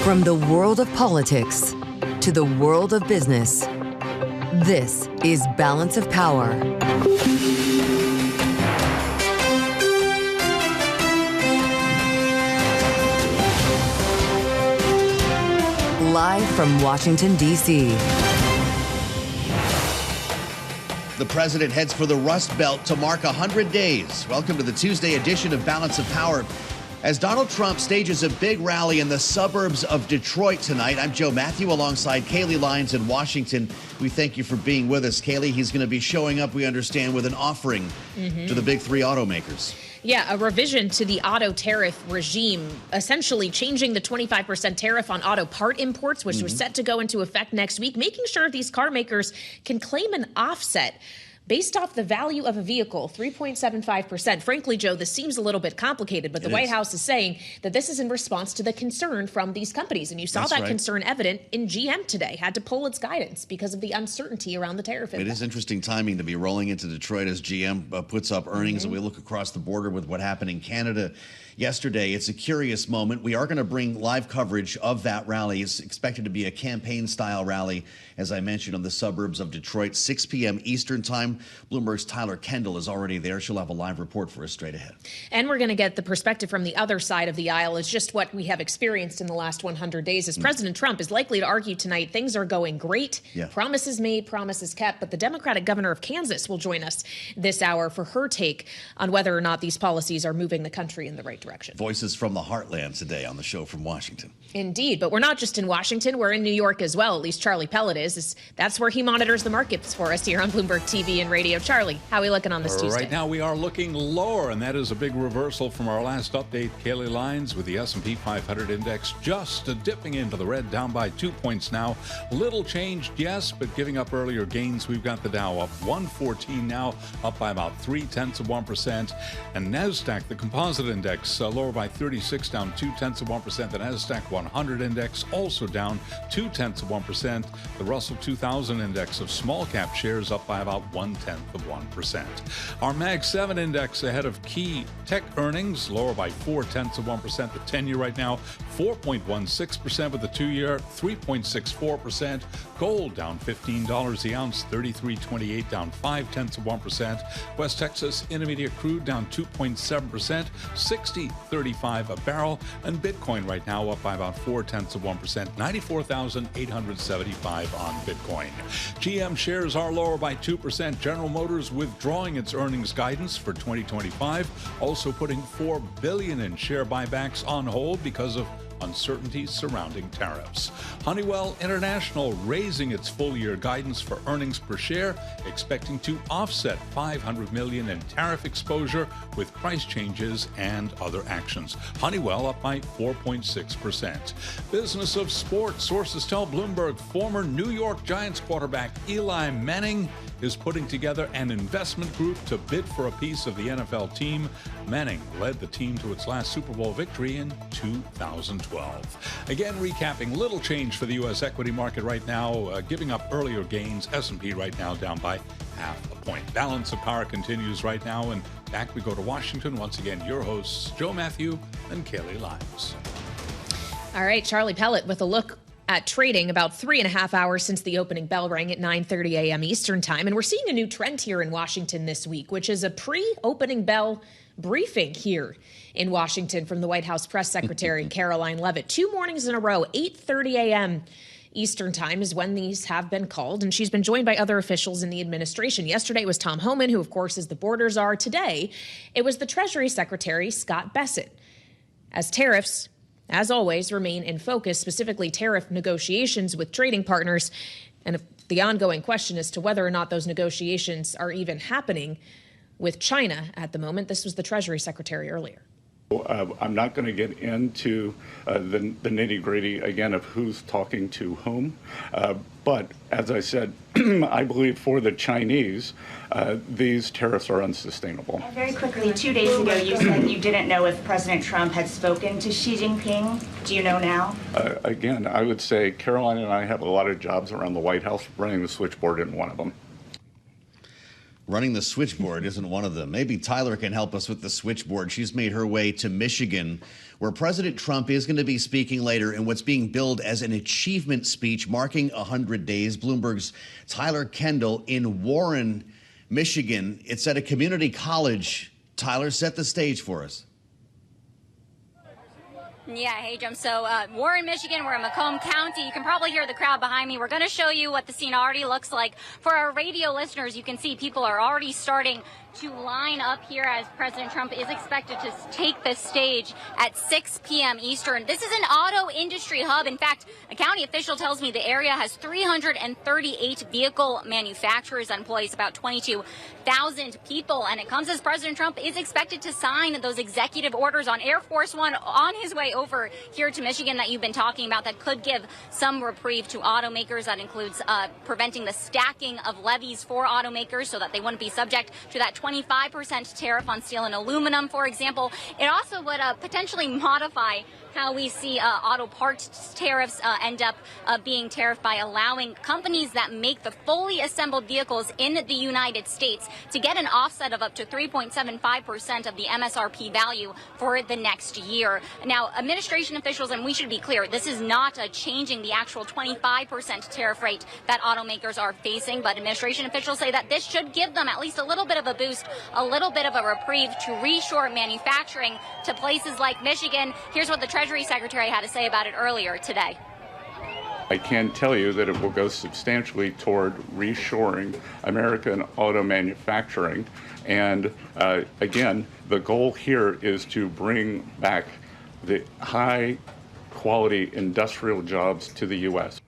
From the world of politics to the world of business, this is Balance of Power. Live from Washington, D.C. The president heads for the Rust Belt to mark 100 days. Welcome to the Tuesday edition of Balance of Power. As Donald Trump stages a big rally in the suburbs of Detroit tonight, I'm Mathieu alongside Kailey, Leinz in Washington. We thank you for being with us. Kailey, he's going to be showing up, we understand, with an offering to the big three automakers. Yeah, a revision to the auto tariff regime, essentially changing the 25% tariff on auto part imports, which was set to go into effect next week, making sure these car makers can claim an offset based off the value of a vehicle, 3.75%. Frankly, Joe, this seems a little bit complicated, but the White House is saying that this is in response to the concern from these companies. And you saw that concern evident in GM today, had to pull its guidance because of the uncertainty around the tariff impact. It is interesting timing to be rolling into Detroit as GM puts up earnings and we look across the border with what happened in Canada yesterday. It's a curious moment. We are going to bring live coverage of that rally. It's expected to be a campaign-style rally, as I mentioned, in the suburbs of Detroit, 6 p.m. Eastern time. Bloomberg's Tyler Kendall is already there. She'll have a live report for us straight ahead. And we're going to get the perspective from the other side of the aisle. It's just what we have experienced in the last 100 days. As President Trump is likely to argue tonight, things are going great. Promises made, promises kept. But the Democratic governor of Kansas will join us this hour for her take on whether or not these policies are moving the country in the right direction. Voices from the heartland today on the show from Washington. Indeed, but we're not just in Washington. We're in New York as well. At least Charlie Pellet is. That's where he monitors the markets for us here on Bloomberg TV and radio. Charlie, how are we looking on this Tuesday? Right now we are looking lower, and that is a big reversal from our last update. Kailey, Leinz with the S&P 500 index just dipping into the red, down by 2 points now. Little changed, yes, but giving up earlier gains. We've got the Dow up 114 now, up by about 0.3%. And NASDAQ, the composite index, lower by 36, down 0.2%. The NASDAQ 100 index also down 0.2%. The Russell 2000 index of small cap shares up by about 0.1%. Our Mag 7 index ahead of key tech earnings, lower by 0.4%. The 10-year right now 4.16%, with the 2-year 3.64%. Gold down $15 the ounce, 33.28, down 0.5%. West Texas Intermediate crude down 2.7%, 60.35 a barrel, and Bitcoin right now up by about 0.4%, 94,875 on Bitcoin. GM shares are lower by 2%. General Motors withdrawing its earnings guidance for 2025, also putting $4 billion in share buybacks on hold because of uncertainties surrounding tariffs. Honeywell International raising its full-year guidance for earnings per share, expecting to offset $500 million in tariff exposure with price changes and other actions. Honeywell up by 4.6%. Business of sports. Sources tell Bloomberg former New York Giants quarterback Eli Manning is putting together an investment group to bid for a piece of the NFL team. Manning led the team to its last Super Bowl victory in 2012. Again, recapping, little change for the U.S. equity market right now, giving up earlier gains. S&P right now down by 0.5 point. Balance of power continues right now, and back we go to Washington. Once again, your hosts, Mathieu and Kailey Leinz. All right, Charlie Pellet with a look at trading about 3.5 hours since the opening bell rang at 9:30 a.m. Eastern time. And we're seeing a new trend here in Washington this week, which is a pre-opening bell briefing here in Washington from the White House press secretary, Karoline Leavitt. 2 mornings in a row, 8:30 a.m. Eastern time is when these have been called, and she's been joined by other officials in the administration. Yesterday it was Tom Homan, who of course is the border czar. Today it was the Treasury Secretary, Scott Bessent. As tariffs, as always, remain in focus, specifically tariff negotiations with trading partners. And the ongoing question as to whether or not those negotiations are even happening with China at the moment. This was the Treasury Secretary earlier. I'm not going to get into the nitty-gritty, again, of who's talking to whom. But as I said, I believe for the Chinese, these tariffs are unsustainable. And very quickly, 2 days ago, you said you didn't know if President Trump had spoken to Xi Jinping. Do you know now? Again, I would say Caroline and I have a lot of jobs around the White House. Running the switchboard in one of them. Running the switchboard isn't one of them. Maybe Tyler can help us with the switchboard. She's made her way to Michigan, where President Trump is going to be speaking later in what's being billed as an achievement speech marking 100 days. Bloomberg's Tyler Kendall in Warren, Michigan. It's at a community college. Tyler, set the stage for us. Yeah, hey, Jim. So Warren, Michigan, we're in Macomb County. You can probably hear the crowd behind me. We're going to show you what the scene already looks like. For our radio listeners, you can see people are already starting to line up here as President Trump is expected to take the stage at 6 p.m. Eastern. This is an auto industry hub. In fact, a county official tells me the area has 338 vehicle manufacturers that employs about 22,000 people. And it comes as President Trump is expected to sign those executive orders on Air Force One on his way over here to Michigan that you've been talking about that could give some reprieve to automakers. That includes preventing the stacking of levies for automakers so that they wouldn't be subject to that 25% tariff on steel and aluminum, for example. It also would potentially modify how we see auto parts tariffs end up being tariffed by allowing companies that make the fully assembled vehicles in the United States to get an offset of up to 3.75% of the MSRP value for the next year. Now, administration officials, and we should be clear, this is not changing the actual 25% tariff rate that automakers are facing, but administration officials say that this should give them at least a little bit of a boost, a little bit of a reprieve to reshore manufacturing to places like Michigan. Here's what the Treasury Secretary had to say about it earlier today. I can tell you that it will go substantially toward reshoring American auto manufacturing. And again, the goal here is to bring back the high quality industrial jobs to the U.S.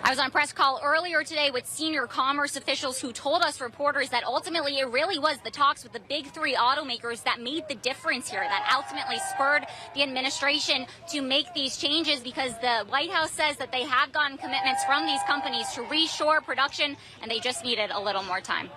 I was on a press call earlier today with senior commerce officials who told us reporters that ultimately it really was the talks with the big three automakers that made the difference here, that ultimately spurred the administration to make these changes, because the White House says that they have gotten commitments from these companies to reshore production, and they just needed a little more time.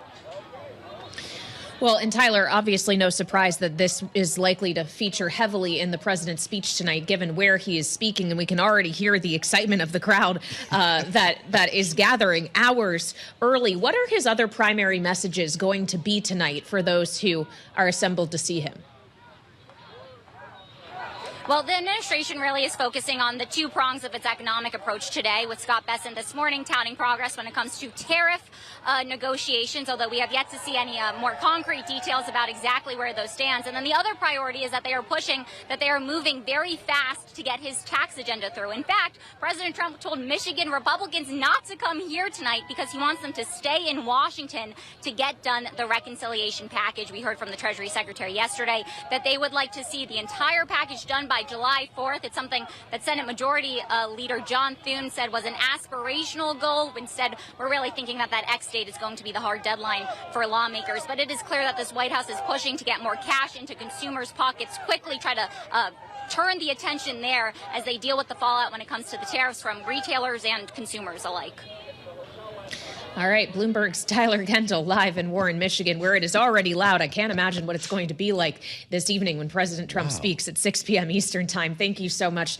Well, and Tyler, obviously no surprise that this is likely to feature heavily in the president's speech tonight, given where he is speaking, and we can already hear the excitement of the crowd that is gathering hours early. What are his other primary messages going to be tonight for those who are assembled to see him? Well, the administration really is focusing on the two prongs of its economic approach today, with Scott Bessent this morning touting progress when it comes to tariff negotiations, although we have yet to see any more concrete details about exactly where those stand. And then the other priority is that they are pushing, that they are moving very fast to get his tax agenda through. In fact, President Trump told Michigan Republicans not to come here tonight because he wants them to stay in Washington to get done the reconciliation package. We heard from the Treasury Secretary yesterday that they would like to see the entire package done by July 4th. It's something that Senate Majority Leader John Thune said was an aspirational goal. Instead, we're really thinking that that X date is going to be the hard deadline for lawmakers. But it is clear that this White House is pushing to get more cash into consumers' pockets quickly, try to turn the attention there as they deal with the fallout when it comes to the tariffs from retailers and consumers alike. All right, Bloomberg's Tyler Kendall live in Warren, Michigan, where it is already loud. I can't imagine what it's going to be like this evening when President Trump speaks at 6 p.m. Eastern time. Thank you so much,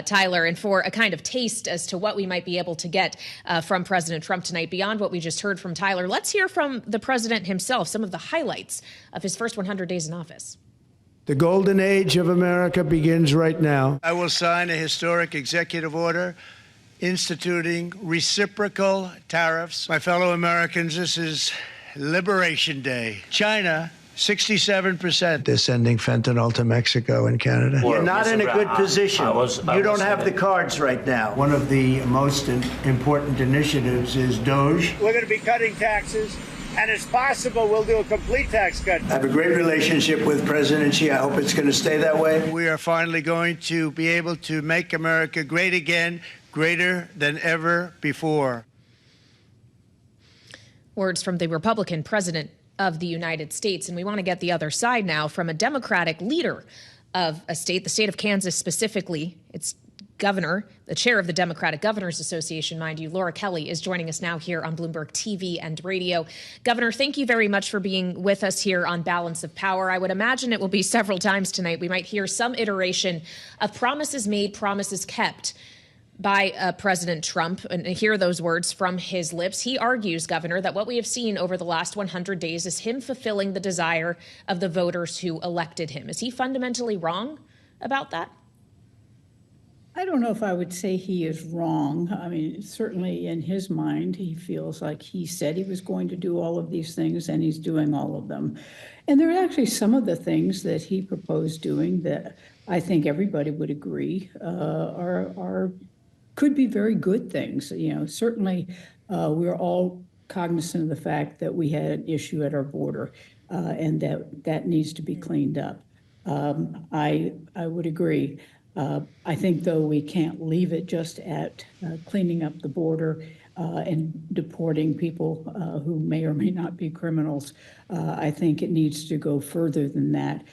Tyler. And for a kind of taste as to what we might be able to get from President Trump tonight, beyond what we just heard from Tyler, let's hear from the president himself, some of the highlights of his first 100 days in office. The golden age of America begins right now. I will sign a historic executive order instituting reciprocal tariffs. My fellow Americans, this is Liberation Day. China, 67%. They're sending fentanyl to Mexico and Canada. You're not in a good position. You don't have the cards right now. One of the most important initiatives is DOGE. We're going to be cutting taxes, and it's possible we'll do a complete tax cut. I have a great relationship with President Xi. I hope it's going to stay that way. We are finally going to be able to make America great again, greater than ever before. Words from the Republican president of the United States. And we want to get the other side now from a Democratic leader of a state, the state of Kansas specifically. Its governor, the chair of the Democratic Governors Association, mind you, Laura Kelly, is joining us now here on Bloomberg TV and radio. Governor, thank you very much for being with us here on Balance of Power. I would imagine it will be several times tonight. We might hear some iteration of promises made, promises kept. by President Trump and hear those words from his lips. He argues, Governor, that what we have seen over the last 100 days is him fulfilling the desire of the voters who elected him. Is he fundamentally wrong about that? I don't know if I would say he is wrong. I mean, certainly in his mind, he feels like he said he was going to do all of these things, and he's doing all of them. And there are actually some of the things that he proposed doing that I think everybody would agree could be very good things. You know, certainly we're all cognizant of the fact that we had an issue at our border, and that needs to be cleaned up. I would agree. I think, though, we can't leave it just at cleaning up the border and deporting people who may or may not be criminals. I think it needs to go further than that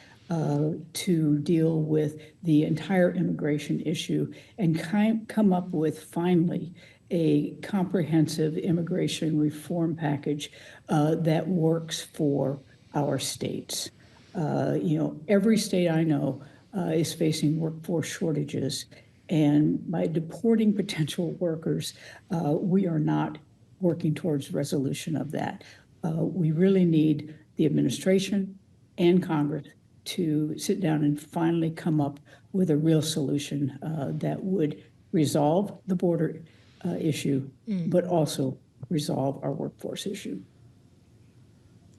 to deal with the entire immigration issue and come up with, finally, a comprehensive immigration reform package that works for our states. You know, every state I know is facing workforce shortages. And by deporting potential workers, we are not working towards resolution of that. We really need the administration and Congress to sit down and finally come up with a real solution that would resolve the border issue, but also resolve our workforce issue.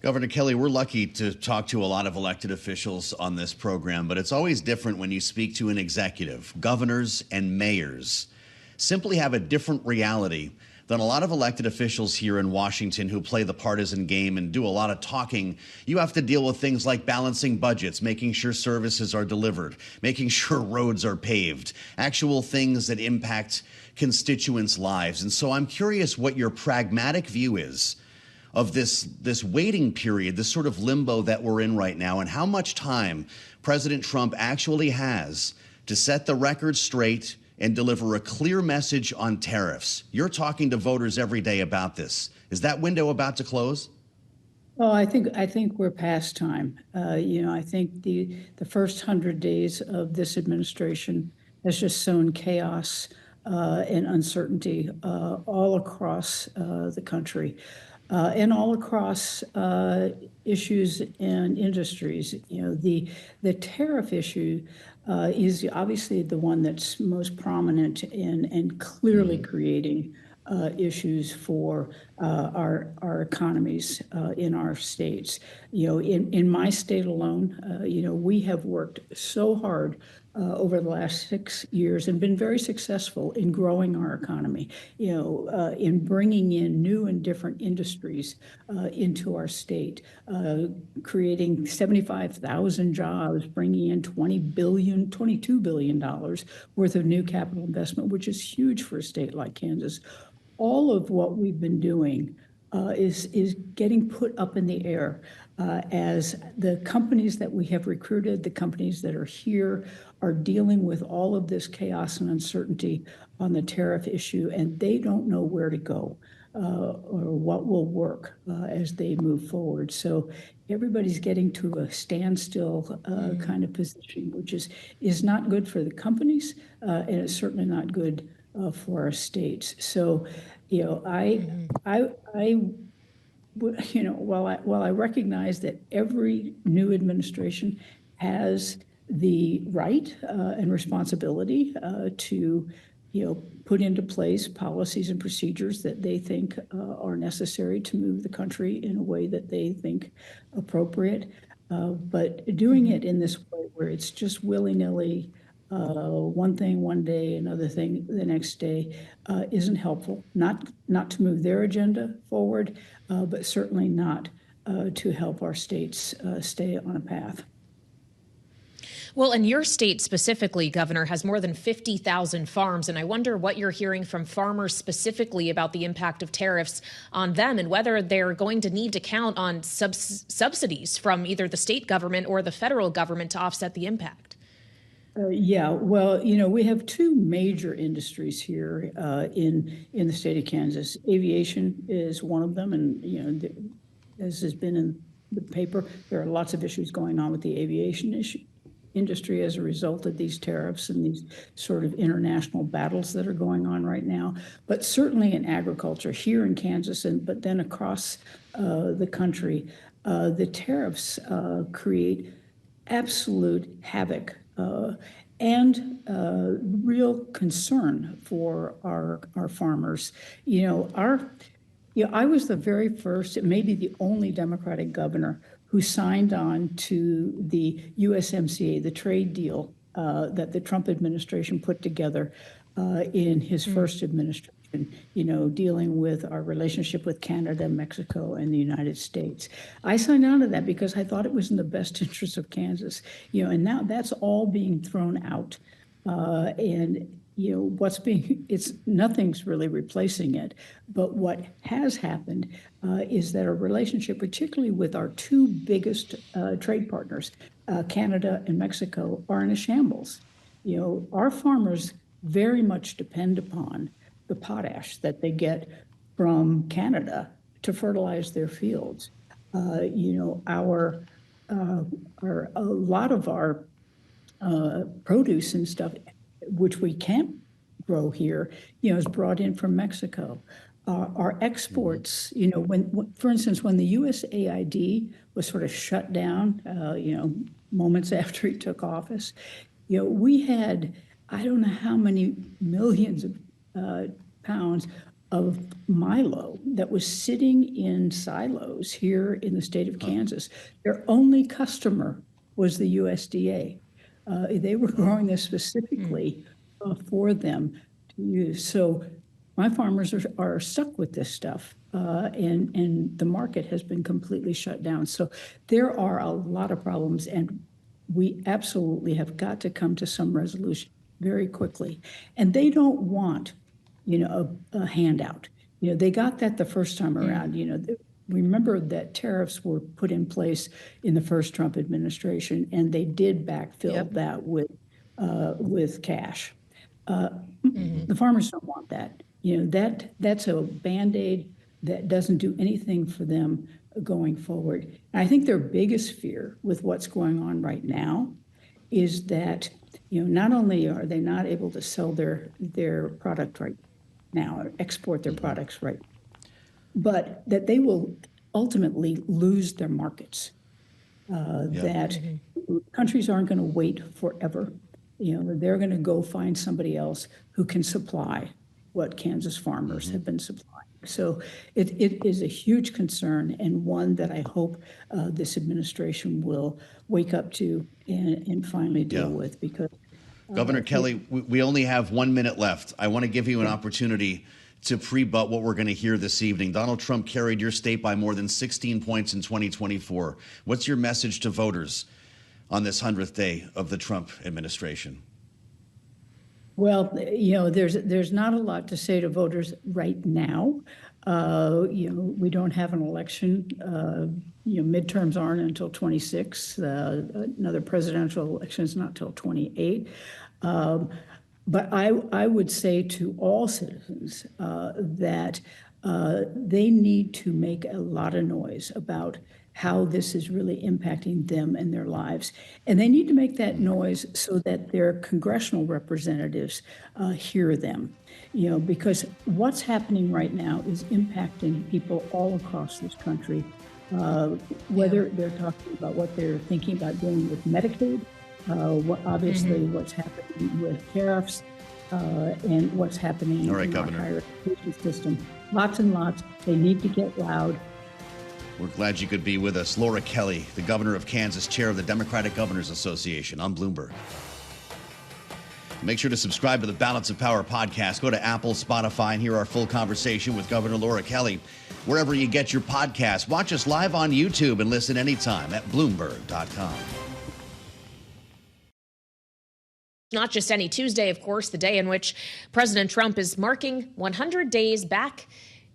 Governor Kailey, we're lucky to talk to a lot of elected officials on this program, but it's always different when you speak to an executive. Governors and mayors simply have a different reality than a lot of elected officials here in Washington who play the partisan game and do a lot of talking. You have to deal with things like balancing budgets, making sure services are delivered, making sure roads are paved, actual things that impact constituents' lives. And so I'm curious what your pragmatic view is of this waiting period, this sort of limbo that we're in right now, and how much time President Trump actually has to set the record straight and deliver a clear message on tariffs. You're talking to voters every day about this. Is that window about to close? Well, I think we're past time. You know, I think the first 100 days of this administration has just sown chaos and uncertainty all across the country. And all across issues and industries. You know, the tariff issue is obviously the one that's most prominent and clearly creating issues for our economies in our states. You know, in my state alone, you know, we have worked so hard over the last 6 years and been very successful in growing our economy, you know, in bringing in new and different industries into our state, creating 75,000 jobs, bringing in $22 billion worth of new capital investment, which is huge for a state like Kansas. All of what we've been doing is getting put up in the air as the companies that we have recruited, the companies that are here, are dealing with all of this chaos and uncertainty on the tariff issue, and they don't know where to go or what will work as they move forward. So everybody's getting to a standstill kind of position, which is not good for the companies, and it's certainly not good for our states. So, you know, you know, while I recognize that every new administration has the right and responsibility to, you know, put into place policies and procedures that they think are necessary to move the country in a way that they think appropriate, but doing it in this way where it's just willy-nilly, one thing one day, another thing the next day, isn't helpful. Not to move their agenda forward, but certainly not to help our states stay on a path. Well, and your state specifically, Governor, has more than 50,000 farms, and I wonder what you're hearing from farmers specifically about the impact of tariffs on them and whether they're going to need to count on subsidies from either the state government or the federal government to offset the impact. Yeah, well, you know, we have two major industries here in the state of Kansas. Aviation is one of them, and, you know, as has been in the paper, there are lots of issues going on with the aviation industry as a result of these tariffs and these sort of international battles that are going on right now, but certainly in agriculture here in Kansas, but then across the country, the tariffs create absolute havoc and real concern for our farmers. I was the very first, maybe the only Democratic governor who signed on to the USMCA, the trade deal that the Trump administration put together in his first administration, dealing with our relationship with Canada, Mexico, and the United States. I signed on to that because I thought it was in the best interest of Kansas, and now that's all being thrown out. Nothing's really replacing it. But what has happened is that our relationship, particularly with our two biggest trade partners, Canada and Mexico, are in a shambles. Our farmers very much depend upon the potash that they get from Canada to fertilize their fields. A lot of our produce and stuff, which we can't grow here, is brought in from Mexico. Our exports, for instance, when the USAID was sort of shut down, moments after he took office, we had, I don't know how many millions of pounds of Milo that was sitting in silos here in the state of Kansas. Their only customer was the USDA. They were growing this specifically for them to use. So my farmers are stuck with this stuff, and the market has been completely shut down. So there are a lot of problems, and we absolutely have got to come to some resolution very quickly. And they don't want, a handout. They got that the first time around. Remember that tariffs were put in place in the first Trump administration, and they did backfill that with cash. The farmers don't want that. That's a Band-Aid that doesn't do anything for them going forward. And I think their biggest fear with what's going on right now is that, not only are they not able to sell their product right now or export their products right, but that they will ultimately lose their markets, that countries aren't going to wait forever. They're going to go find somebody else who can supply what Kansas farmers have been supplying. So it is a huge concern, and one that I hope this administration will wake up to and finally deal with, because Governor Kailey, we only have 1 minute left. I want to give you an opportunity to pre-butt what we're going to hear this evening. Donald Trump carried your state by more than 16 points in 2024. What's your message to voters on this 100th day of the Trump administration? Well, there's not a lot to say to voters right now. We don't have an election. Midterms aren't until 26. Another presidential election is not till 28. But I would say to all citizens that they need to make a lot of noise about how this is really impacting them and their lives. And they need to make that noise so that their congressional representatives hear them. Because what's happening right now is impacting people all across this country, whether they're talking about what they're thinking about doing with Medicaid, what's happening with tariffs, and what's happening in our higher education system. Lots and lots. They need to get loud. We're glad you could be with us. Laura Kelly, the governor of Kansas, chair of the Democratic Governors Association on Bloomberg. Make sure to subscribe to the Balance of Power podcast. Go to Apple, Spotify, and hear our full conversation with Governor Laura Kelly. Wherever you get your podcasts, watch us live on YouTube and listen anytime at Bloomberg.com. Not just any Tuesday, of course, the day in which President Trump is marking 100 days back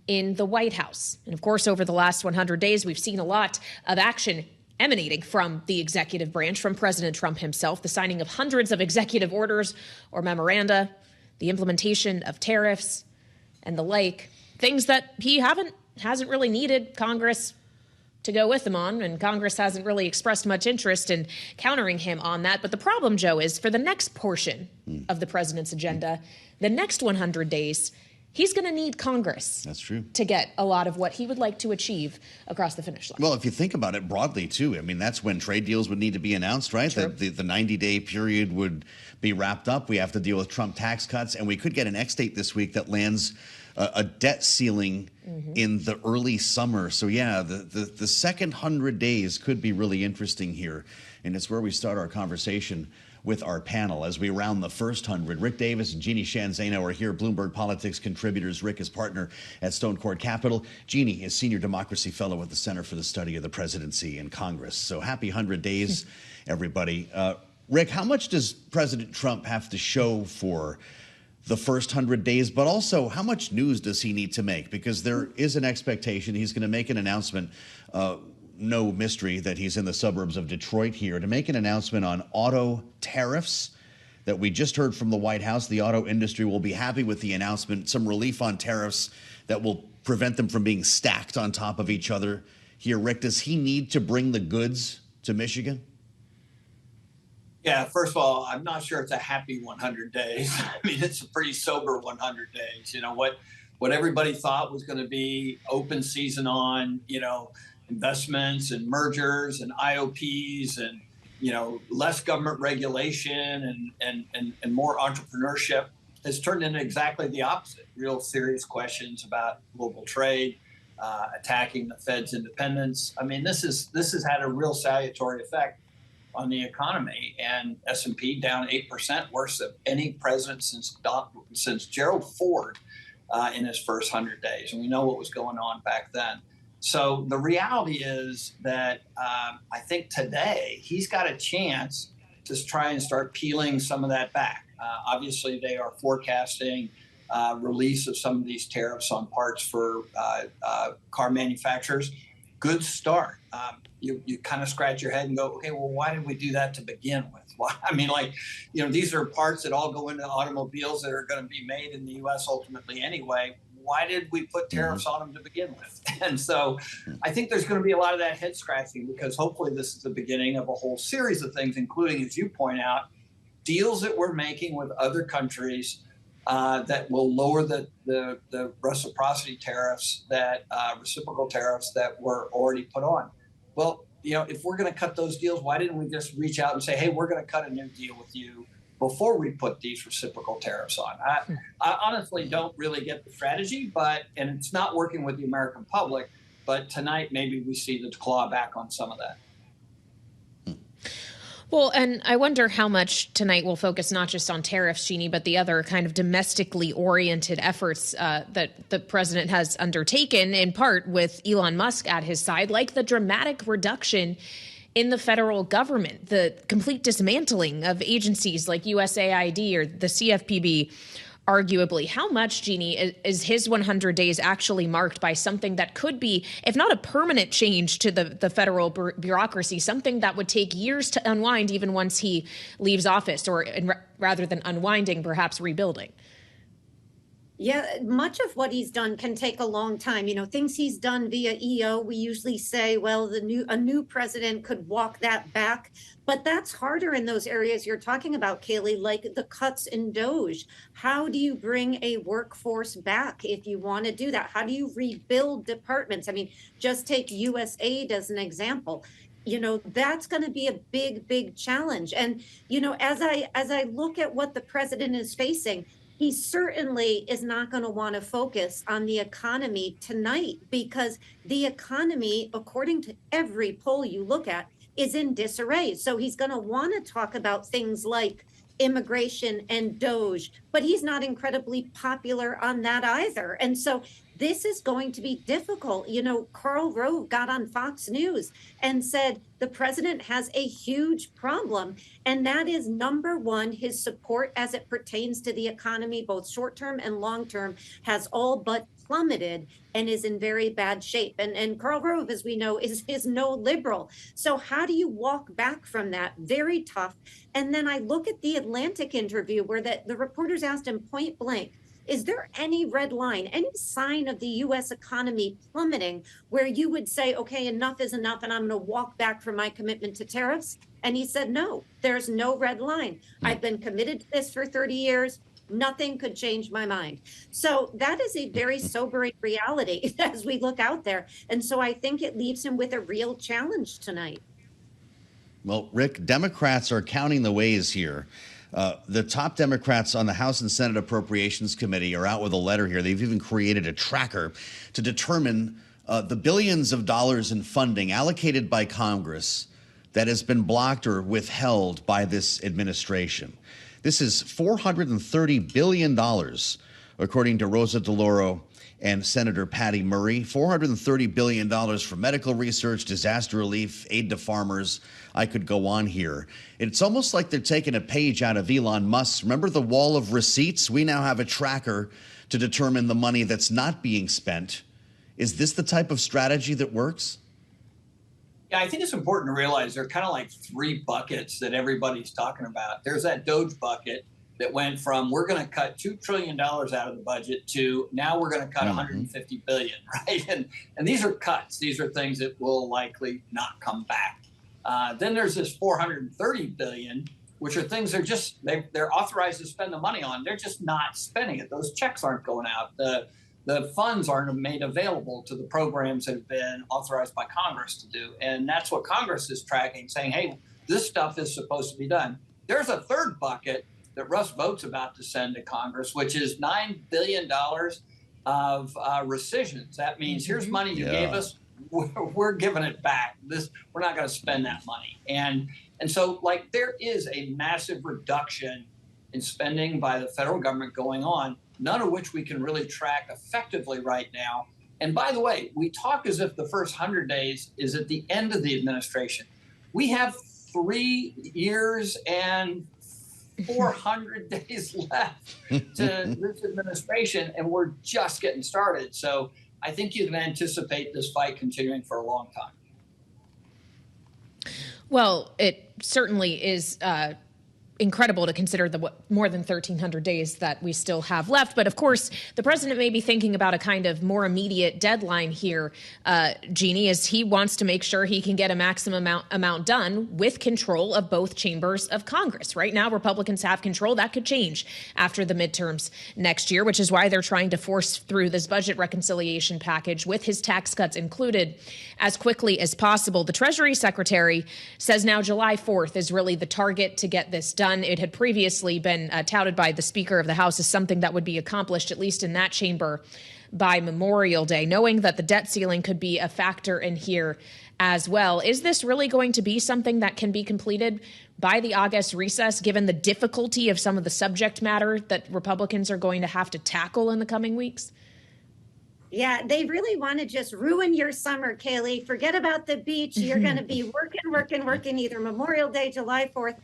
in the White House. And of course, over the last 100 days, we've seen a lot of action emanating from the executive branch, from President Trump himself, the signing of hundreds of executive orders or memoranda, the implementation of tariffs and the like, things that he hasn't really needed Congress to go with him on, and Congress hasn't really expressed much interest in countering him on that. But the problem, Joe, is for the next portion of the president's agenda, the next 100 days, he's going to need Congress. That's true. To get a lot of what he would like to achieve across the finish line. Well, if you think about it broadly, too, I mean, that's when trade deals would need to be announced, right? True. That the 90-day period would be wrapped up. We have to deal with Trump tax cuts, and we could get an X-date this week that lands a debt ceiling in the early summer. So, yeah, the second 100 days could be really interesting here, and it's where we start our conversation with our panel as we round the first 100. Rick Davis and Jeanne Zaino are here, Bloomberg Politics contributors. Rick is partner at Stonecourt Capital. Jeanne is Senior Democracy Fellow at the Center for the Study of the Presidency and Congress. So happy 100 days, everybody. Rick, how much does President Trump have to show for the first 100 days, but also how much news does he need to make? Because there is an expectation he's going to make an announcement, no mystery that he's in the suburbs of Detroit here, to make an announcement on auto tariffs that we just heard from the White House. The auto industry will be happy with the announcement, some relief on tariffs that will prevent them from being stacked on top of each other here. Rick, does he need to bring the goods to Michigan? Yeah, first of all, I'm not sure it's a happy 100 days. I mean, it's a pretty sober 100 days. You know, what everybody thought was going to be open season on, you know, investments and mergers and IOPs and, you know, less government regulation and more entrepreneurship has turned into exactly the opposite. Real serious questions about global trade, attacking the Fed's independence. I mean, this has had a real salutary effect on the economy, and S&P down 8%, worse than any president since Gerald Ford in his first 100 days. And we know what was going on back then. So the reality is that I think today he's got a chance to try and start peeling some of that back. Obviously, they are forecasting release of some of these tariffs on parts for car manufacturers. Good start. You kind of scratch your head and go, okay, well, why did we do that to begin with? Why? I mean, like, you know, these are parts that all go into automobiles that are going to be made in the U.S. ultimately anyway. Why did we put tariffs on them to begin with? And so I think there's going to be a lot of that head scratching, because hopefully this is the beginning of a whole series of things, including, as you point out, deals that we're making with other countries that will lower the reciprocity tariffs, reciprocal tariffs that were already put on. Well, you know, if we're going to cut those deals, why didn't we just reach out and say, hey, we're going to cut a new deal with you before we put these reciprocal tariffs on? I honestly don't really get the strategy, and it's not working with the American public, but tonight maybe we see the claw back on some of that. Well, and I wonder how much tonight will focus not just on tariffs, Jeanne, but the other kind of domestically oriented efforts that the president has undertaken, in part with Elon Musk at his side, like the dramatic reduction in the federal government, the complete dismantling of agencies like USAID or the CFPB, arguably. How much, Jeanne, is his 100 days actually marked by something that could be, if not a permanent change to the federal bureaucracy, something that would take years to unwind even once he leaves office, or rather than unwinding, perhaps rebuilding? Yeah, much of what he's done can take a long time. You know, things he's done via EO, we usually say, well, a new president could walk that back. But that's harder in those areas you're talking about, Kailey, like the cuts in DOGE. How do you bring a workforce back if you want to do that? How do you rebuild departments? I mean, just take USAID as an example. You know, that's going to be a big, big challenge. And, you know, as I look at what the president is facing, he certainly is not going to want to focus on the economy tonight, because the economy, according to every poll you look at, is in disarray. So he's going to want to talk about things like immigration and DOGE, but he's not incredibly popular on that either. And so this is going to be difficult. You know, Karl Rove got on Fox News and said the president has a huge problem, and that is, number one, his support as it pertains to the economy, both short-term and long-term, has all but plummeted and is in very bad shape. And Karl Rove, as we know, is no liberal. So how do you walk back from that? Very tough. And then I look at the Atlantic interview where the reporters asked him point blank, Is there any red line, any sign of the U.S. economy plummeting where you would say, okay, enough is enough and I'm going to walk back from my commitment to tariffs? And he said, no, there's no red line. I've been committed to this for 30 years. Nothing could change my mind. So that is a very sobering reality as we look out there. And so I think it leaves him with a real challenge tonight. Well, Rick, Democrats are counting the ways here. The top Democrats on the House and Senate Appropriations Committee are out with a letter here. They've even created a tracker to determine the billions of dollars in funding allocated by Congress that has been blocked or withheld by this administration. This is $430 billion, according to Rosa DeLauro and Senator Patty Murray. $430 billion for medical research, disaster relief, aid to farmers. I could go on here. It's almost like they're taking a page out of Elon Musk's. Remember the wall of receipts? We now have a tracker to determine the money that's not being spent. Is this the type of strategy that works? Yeah, I think it's important to realize there are kind of like three buckets that everybody's talking about. There's that Doge bucket that went from we're going to cut $2 trillion out of the budget to now we're going to cut $150 billion, right? And these are cuts. These are things that will likely not come back. Then there's this $430 billion, which are things they're authorized to spend the money on. They're just not spending it. Those checks aren't going out. The funds aren't made available to the programs that have been authorized by Congress to do. And that's what Congress is tracking, saying, hey, this stuff is supposed to be done. There's a third bucket that Russ Vought's about to send to Congress, which is $9 billion of rescissions. That means here's money you gave us. We're giving it back. We're not going to spend that money. And so like there is a massive reduction in spending by the federal government going on, none of which we can really track effectively right now. And by the way, we talk as if the first 100 days is at the end of the administration. We have 3 years and 400 days left to this administration, and we're just getting started. So I think you can anticipate this fight continuing for a long time. Well, it certainly is incredible to consider the more than 1,300 days that we still have left. But of course, the president may be thinking about a kind of more immediate deadline here, Jeanne, as he wants to make sure he can get a maximum amount done with control of both chambers of Congress. Right now, Republicans have control. That could change after the midterms next year, which is why they're trying to force through this budget reconciliation package with his tax cuts included as quickly as possible. The Treasury Secretary says now July 4th is really the target to get this done. It had previously been touted by the Speaker of the House as something that would be accomplished, at least in that chamber, by Memorial Day, knowing that the debt ceiling could be a factor in here as well. Is this really going to be something that can be completed by the August recess, given the difficulty of some of the subject matter that Republicans are going to have to tackle in the coming weeks? Yeah, they really want to just ruin your summer, Kailey. Forget about the beach. You're going to be working either Memorial Day, July 4th.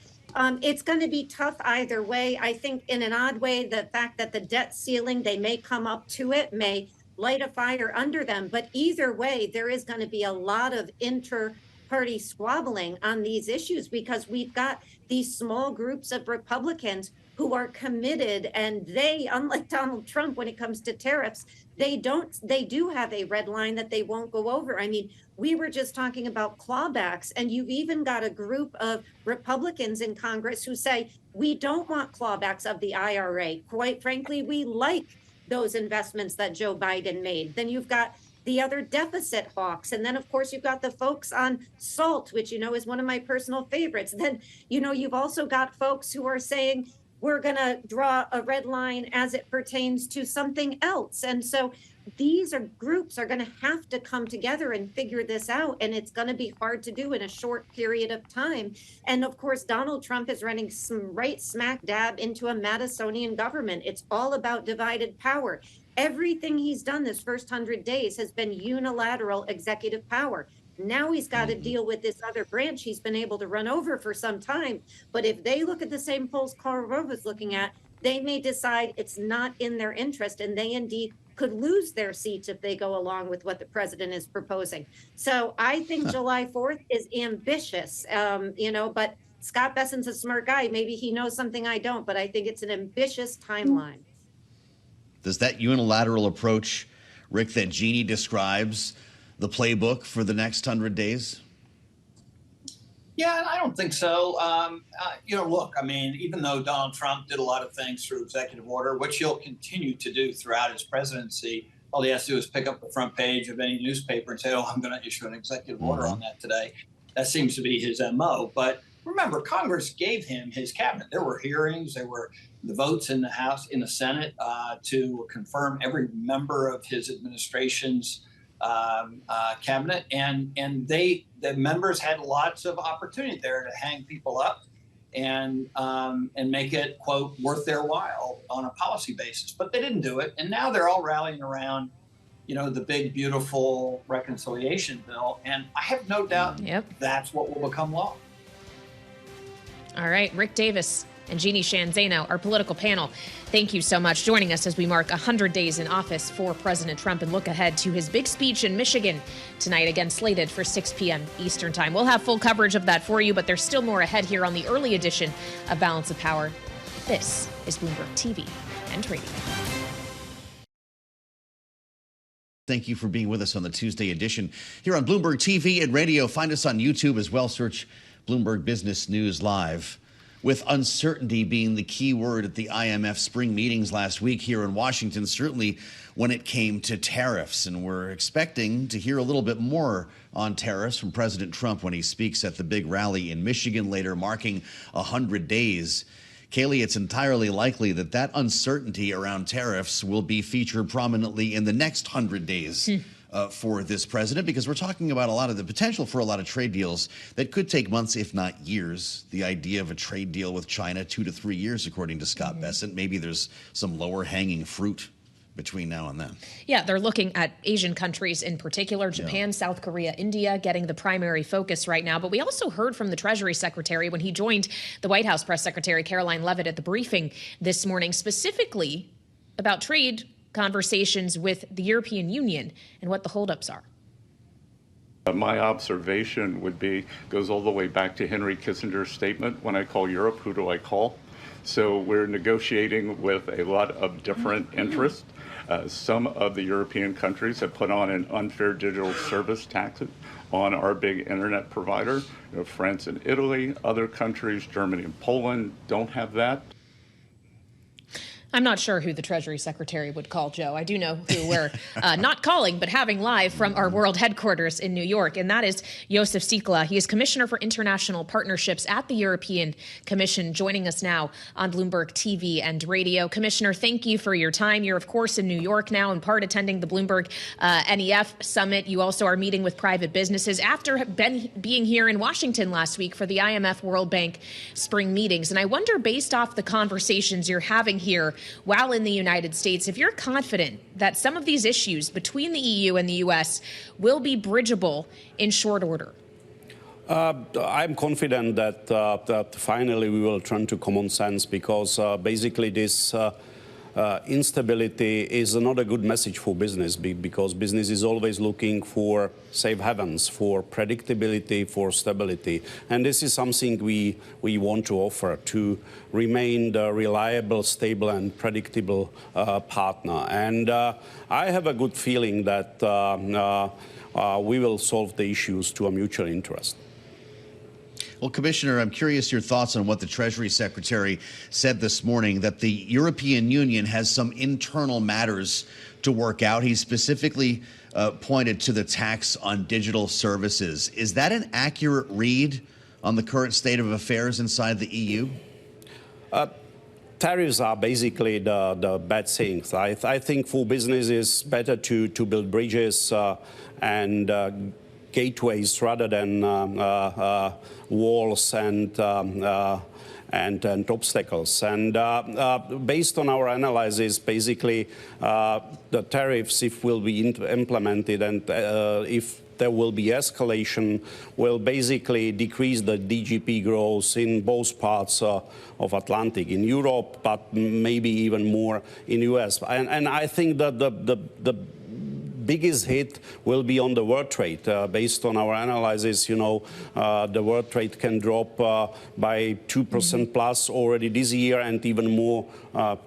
It's going to be tough either way. I think in an odd way, the fact that the debt ceiling, they may come up to it, may light a fire under them. But either way, there is going to be a lot of inter-party squabbling on these issues because we've got these small groups of Republicans who are committed, and they, unlike Donald Trump when it comes to tariffs, they do have a red line that they won't go over. I mean, we were just talking about clawbacks, and you've even got a group of Republicans in Congress who say, we don't want clawbacks of the IRA. Quite frankly, we like those investments that Joe Biden made. Then you've got the other deficit hawks. And then, of course, you've got the folks on SALT, which, is one of my personal favorites. Then, you've also got folks who are saying, we're going to draw a red line as it pertains to something else. And so these groups are going to have to come together and figure this out. And it's going to be hard to do in a short period of time. And of course, Donald Trump is running right smack dab into a Madisonian government. It's all about divided power. Everything he's done this first 100 days has been unilateral executive power. Now he's got to deal with this other branch he's been able to run over for some time. But if they look at the same polls Karl Rove is looking at, they may decide it's not in their interest, and they indeed could lose their seats if they go along with what the president is proposing. So I think July 4th is ambitious, but Scott Bessen's a smart guy. Maybe he knows something I don't, but I think it's an ambitious timeline. Does that unilateral approach, Rick, that Jeanne describes the playbook for the next 100 days? Yeah, I don't think so. Look, I mean, even though Donald Trump did a lot of things through executive order, which he'll continue to do throughout his presidency, all he has to do is pick up the front page of any newspaper and say, oh, I'm going to issue an executive order on that today. That seems to be his MO. But remember, Congress gave him his cabinet. There were hearings, there were the votes in the House, in the Senate to confirm every member of his administration's cabinet, and the members had lots of opportunity there to hang people up and make it, quote, worth their while on a policy basis. But they didn't do it, and now they're all rallying around, the big, beautiful reconciliation bill, and I have no doubt that's what will become law. All right, Rick Davis and Jeanne Zaino, our political panel. Thank you so much joining us as we mark 100 days in office for President Trump and look ahead to his big speech in Michigan tonight, again slated for 6 p.m. Eastern Time. We'll have full coverage of that for you, but there's still more ahead here on the early edition of Balance of Power. This is Bloomberg TV and Radio. Thank you for being with us on the Tuesday edition here on Bloomberg TV and Radio. Find us on YouTube as well. Search Bloomberg Business News Live. With uncertainty being the key word at the IMF spring meetings last week here in Washington, certainly when it came to tariffs. And we're expecting to hear a little bit more on tariffs from President Trump when he speaks at the big rally in Michigan later, marking 100 days. Kailey, it's entirely likely that that uncertainty around tariffs will be featured prominently in the next 100 days. For this president, because we're talking about a lot of the potential for a lot of trade deals that could take months, if not years. The idea of a trade deal with China, 2 to 3 years, according to Scott Bessent. Maybe there's some lower hanging fruit between now and then. Yeah, they're looking at Asian countries in particular, Japan, South Korea, India, getting the primary focus right now. But we also heard from the Treasury Secretary when he joined the White House Press Secretary Caroline Leavitt at the briefing this morning, specifically about trade conversations with the European Union and what the holdups are. My observation goes all the way back to Henry Kissinger's statement, when I call Europe, who do I call? So we're negotiating with a lot of different interests. Some of the European countries have put on an unfair digital service tax on our big internet provider. France and Italy, other countries, Germany and Poland, don't have that. I'm not sure who the Treasury Secretary would call, Joe. I do know who we're not calling, but having live from our world headquarters in New York, and that is Jozef Síkela. He is Commissioner for International Partnerships at the European Commission, joining us now on Bloomberg TV and Radio. Commissioner, thank you for your time. You're, of course, in New York now, in part attending the Bloomberg NEF Summit. You also are meeting with private businesses after being here in Washington last week for the IMF World Bank spring meetings. And I wonder, based off the conversations you're having here while in the United States, if you're confident that some of these issues between the EU and the U.S. will be bridgeable in short order. I'm confident that finally we will turn to common sense, because basically this instability is not a good message for business, because business is always looking for safe havens, for predictability, for stability. And this is something we want to offer, to remain the reliable, stable and predictable partner. And I have a good feeling that we will solve the issues to a mutual interest. Well, Commissioner, I'm curious your thoughts on what the Treasury Secretary said this morning, that the European Union has some internal matters to work out. He specifically pointed to the tax on digital services. Is that an accurate read on the current state of affairs inside the EU? Tariffs are basically the bad things. I think for business it's better to build bridges and gateways rather than walls and obstacles. And based on our analysis, basically the tariffs, if will be implemented and if there will be escalation, will basically decrease the GDP growth in both parts of Atlantic, in Europe, but maybe even more in US. And I think that the biggest hit will be on the world trade. Based on our analysis, the world trade can drop by 2% plus already this year, and even more,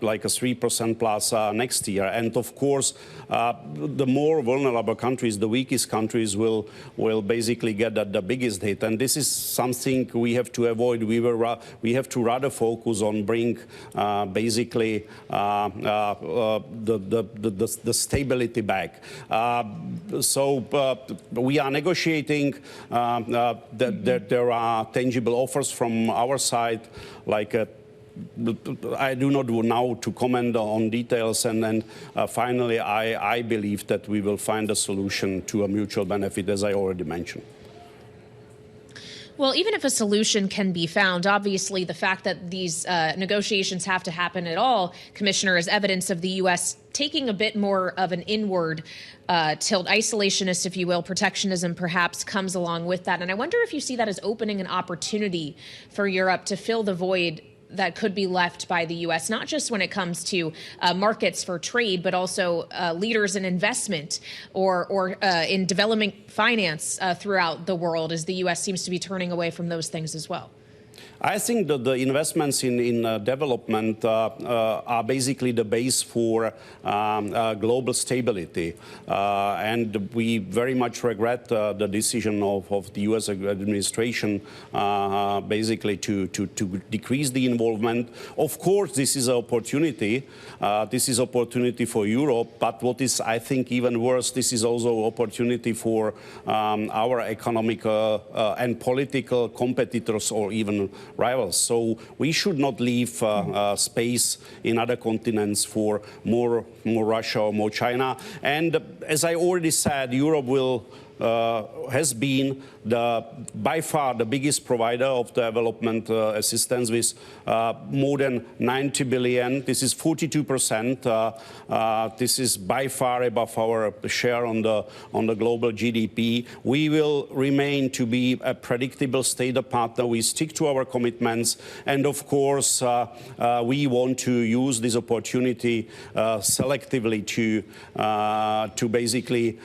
like a 3% plus next year. And of course, the more vulnerable countries, the weakest countries, will basically get the biggest hit. And this is something we have to avoid. We have to rather focus on bring basically the stability back. So we are negotiating. There are tangible offers from our side, like I do not now to comment on details, and then finally, I believe that we will find a solution to a mutual benefit, as I already mentioned. Well, even if a solution can be found, obviously the fact that these negotiations have to happen at all, Commissioner, is evidence of the U.S. taking a bit more of an inward tilt, isolationist, if you will, protectionism perhaps comes along with that. And I wonder if you see that as opening an opportunity for Europe to fill the void that could be left by the U.S., not just when it comes to markets for trade, but also leaders in investment or in development finance throughout the world, as the U.S. seems to be turning away from those things as well. I think that the investments in development are basically the base for global stability. And we very much regret the decision of the U.S. administration basically to decrease the involvement. Of course, this is an opportunity. This is opportunity for Europe. But what is, I think, even worse, this is also opportunity for our economic and political competitors, or even rivals. So we should not leave space in other continents for more Russia or more China. And as I already said, Europe has been by far the biggest provider of development assistance, with more than 90 billion. This is 42%. This is by far above our share on the global GDP. We will remain to be a predictable state partner. We stick to our commitments, and of course, we want to use this opportunity selectively to basically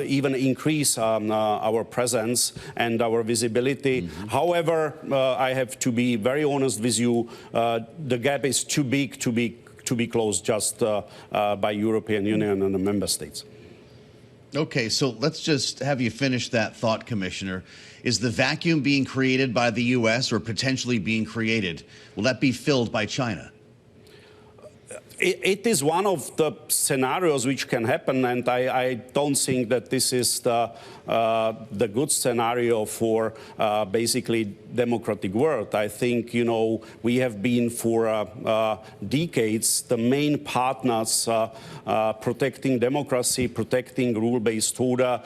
even increase our presence and our visibility. However, I have to be very honest with you. The gap is too big to be closed just by European Union and the member states. Okay, so let's just have you finish that thought, Commissioner. Is the vacuum being created by the U.S. or potentially being created? Will that be filled by China? It is one of the scenarios which can happen, and I don't think that this is the good scenario for basically democratic world. I think, we have been for decades the main partners protecting democracy, protecting rule-based order,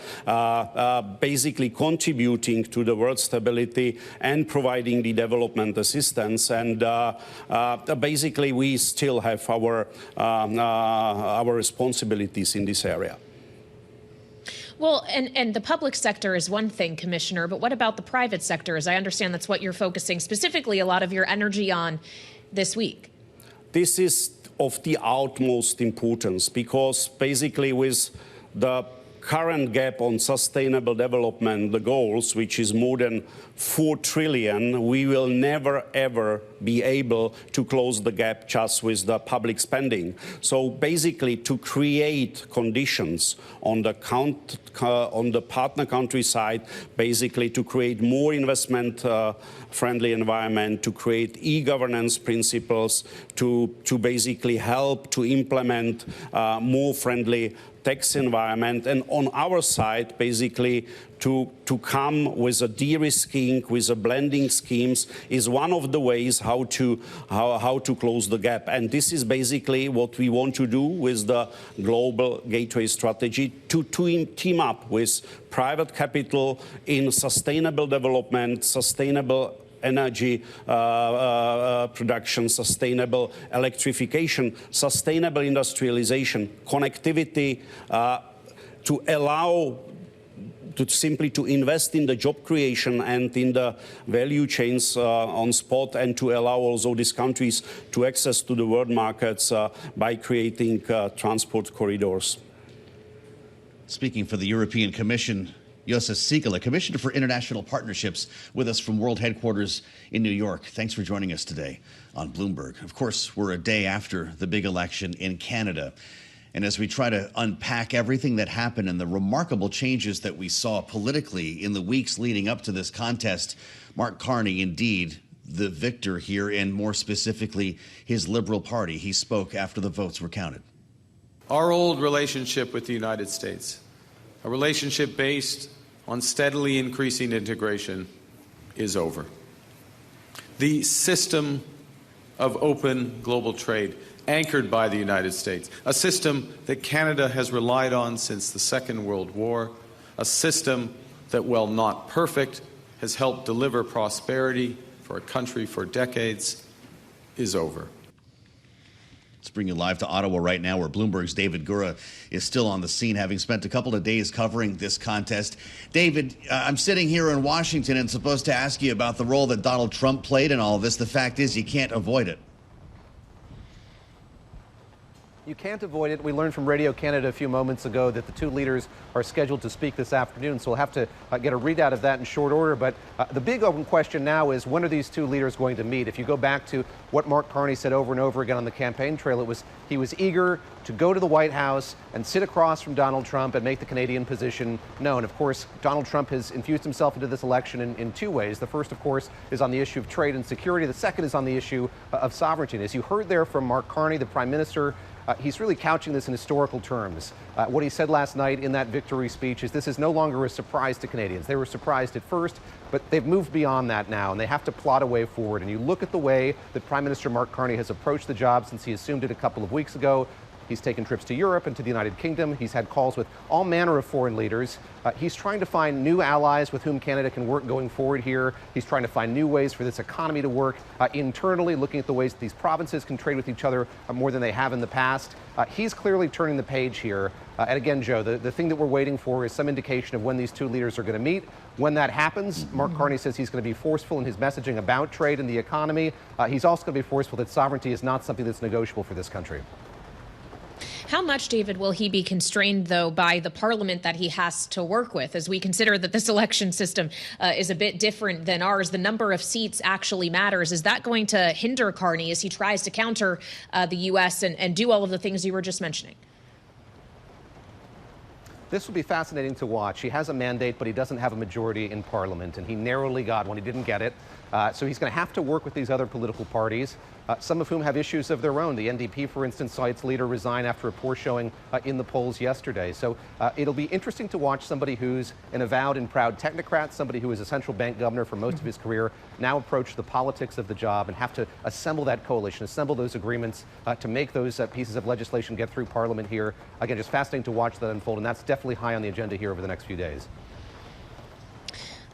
basically contributing to the world stability and providing the development assistance. And basically, we still have our responsibilities in this area. Well, and the public sector is one thing, Commissioner, but what about the private sector? As I understand, that's what you're focusing specifically a lot of your energy on this week. This is of the utmost importance, because basically with the current gap on sustainable development, the goals, which is more than 4 trillion, we will never, ever be able to close the gap just with the public spending. So basically, to create conditions on the partner country side, basically to create more investment-friendly environment, to create e-governance principles, to basically help to implement more friendly tax environment, and on our side, basically, to come with a de-risking, with a blending schemes, is one of the ways how to close the gap. And this is basically what we want to do with the global gateway strategy, to team up with private capital in sustainable development, sustainable energy production, sustainable electrification, sustainable industrialization, connectivity, to allow to simply to invest in the job creation and in the value chains on spot, and to allow also these countries to access to the world markets by creating transport corridors. Speaking for the European Commission, Jozef Síkela, Commissioner for International Partnerships, with us from World Headquarters in New York. Thanks for joining us today on Bloomberg. Of course, we're a day after the big election in Canada. And as we try to unpack everything that happened and the remarkable changes that we saw politically in the weeks leading up to this contest, Mark Carney, indeed, the victor here, and more specifically, his Liberal Party. He spoke after the votes were counted. Our old relationship with the United States, a relationship based on steadily increasing integration, is over. The system of open global trade, anchored by the United States, a system that Canada has relied on since the Second World War, a system that, while not perfect, has helped deliver prosperity for a country for decades, is over. Let's bring you live to Ottawa right now, where Bloomberg's David Gura is still on the scene, having spent a couple of days covering this contest. David, I'm sitting here in Washington and supposed to ask you about the role that Donald Trump played in all of this. The fact is, you can't avoid it. You can't avoid it. We learned from Radio Canada a few moments ago that the two leaders are scheduled to speak this afternoon, so we'll have to get a readout of that in short order. But the big open question now is, when are these two leaders going to meet? If you go back to what Mark Carney said over and over again on the campaign trail, he was eager to go to the White House and sit across from Donald Trump and make the Canadian position known. Of course, Donald Trump has infused himself into this election in two ways. The first, of course, is on the issue of trade and security. The second is on the issue of sovereignty. And as you heard there from Mark Carney, the Prime Minister, he's really couching this in historical terms. What he said last night in that victory speech is this is no longer a surprise to Canadians. They were surprised at first, but they've moved beyond that now, and they have to plot a way forward. And you look at the way that Prime Minister Mark Carney has approached the job since he assumed it a couple of weeks ago. He's taken trips to Europe and to the United Kingdom. He's had calls with all manner of foreign leaders. He's trying to find new allies with whom Canada can work going forward here. He's trying to find new ways for this economy to work internally, looking at the ways that these provinces can trade with each other more than they have in the past. He's clearly turning the page here. And again, Joe, the thing that we're waiting for is some indication of when these two leaders are going to meet. When that happens, Mark Carney says he's going to be forceful in his messaging about trade and the economy. He's also going to be forceful that sovereignty is not something that's negotiable for this country. How much, David, will he be constrained, though, by the parliament that he has to work with? As we consider that this election system is a bit different than ours, the number of seats actually matters. Is that going to hinder Carney as he tries to counter the U.S. and do all of the things you were just mentioning? This will be fascinating to watch. He has a mandate, but he doesn't have a majority in Parliament, and he narrowly got one. He didn't get it. So he's going to have to work with these other political parties, some of whom have issues of their own. The NDP, for instance, saw its leader resign after a poor showing in the polls yesterday. So it'll be interesting to watch somebody who's an avowed and proud technocrat, somebody who was a central bank governor for most of his career, now approach the politics of the job and have to assemble that coalition, assemble those agreements to make those pieces of legislation get through Parliament here. Again, just fascinating to watch that unfold, and that's definitely high on the agenda here over the next few days.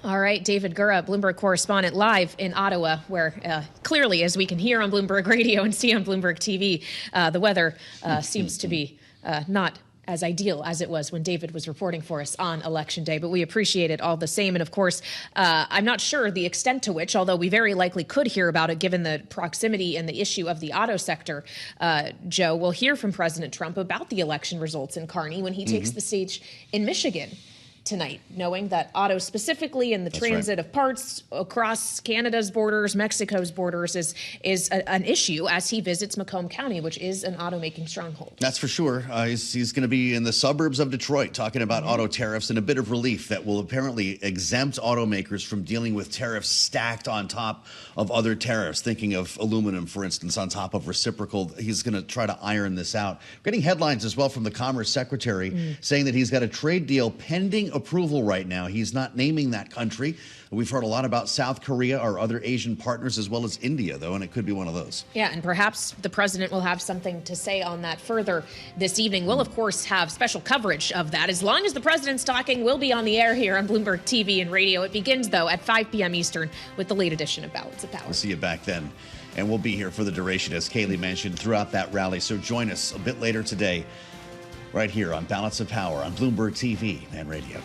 All right, David Gura, Bloomberg correspondent, live in Ottawa, where clearly, as we can hear on Bloomberg Radio and see on Bloomberg TV, the weather seems to be not as ideal as it was when David was reporting for us on Election Day. But we appreciate it all the same. And of course, I'm not sure the extent to which, although we very likely could hear about it given the proximity and the issue of the auto sector, Joe, we'll hear from President Trump about the election results in Kearney when he takes the stage in Michigan tonight, knowing that auto specifically and the transit of parts across Canada's borders, Mexico's borders is an issue as he visits Macomb County, which is an automaking stronghold. That's for sure. He's going to be in the suburbs of Detroit talking about auto tariffs and a bit of relief that will apparently exempt automakers from dealing with tariffs stacked on top of other tariffs. Thinking of aluminum, for instance, on top of reciprocal. He's going to try to iron this out. Getting headlines as well from the Commerce Secretary saying that he's got a trade deal pending approval right now. He's not naming that country. We've heard a lot about South Korea, our other Asian partners, as well as India, though, and it could be one of those. Yeah, and perhaps the president will have something to say on that further this evening. We'll, of course, have special coverage of that. As long as the president's talking, we'll be on the air here on Bloomberg TV and radio. It begins, though, at 5 p.m. Eastern with the late edition of Balance of Power. We'll see you back then. And we'll be here for the duration, as Kailey mentioned, throughout that rally. So join us a bit later today, right here on Balance of Power on Bloomberg TV and radio.